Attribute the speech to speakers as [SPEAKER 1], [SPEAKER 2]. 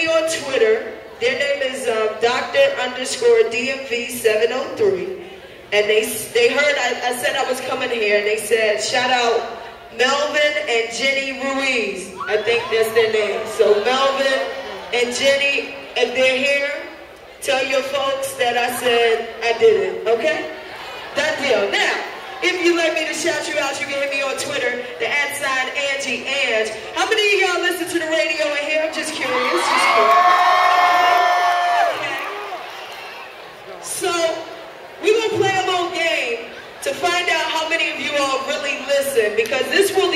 [SPEAKER 1] me on Twitter. Their name is Dr_DMV703. And they heard I said I was coming here, and they said, shout out Melvin and Jenny Ruiz. I think that's their name. So Melvin and Jenny, if they're here, tell your folks that I said I did it, okay? Done deal. Now, if you'd like me to shout you out, you can hit me on Twitter, the @AngieAnge. How many of y'all listen to the radio in here? I'm just curious, Okay. So, we're going to play a little game to find out how many of you all really listen, because this will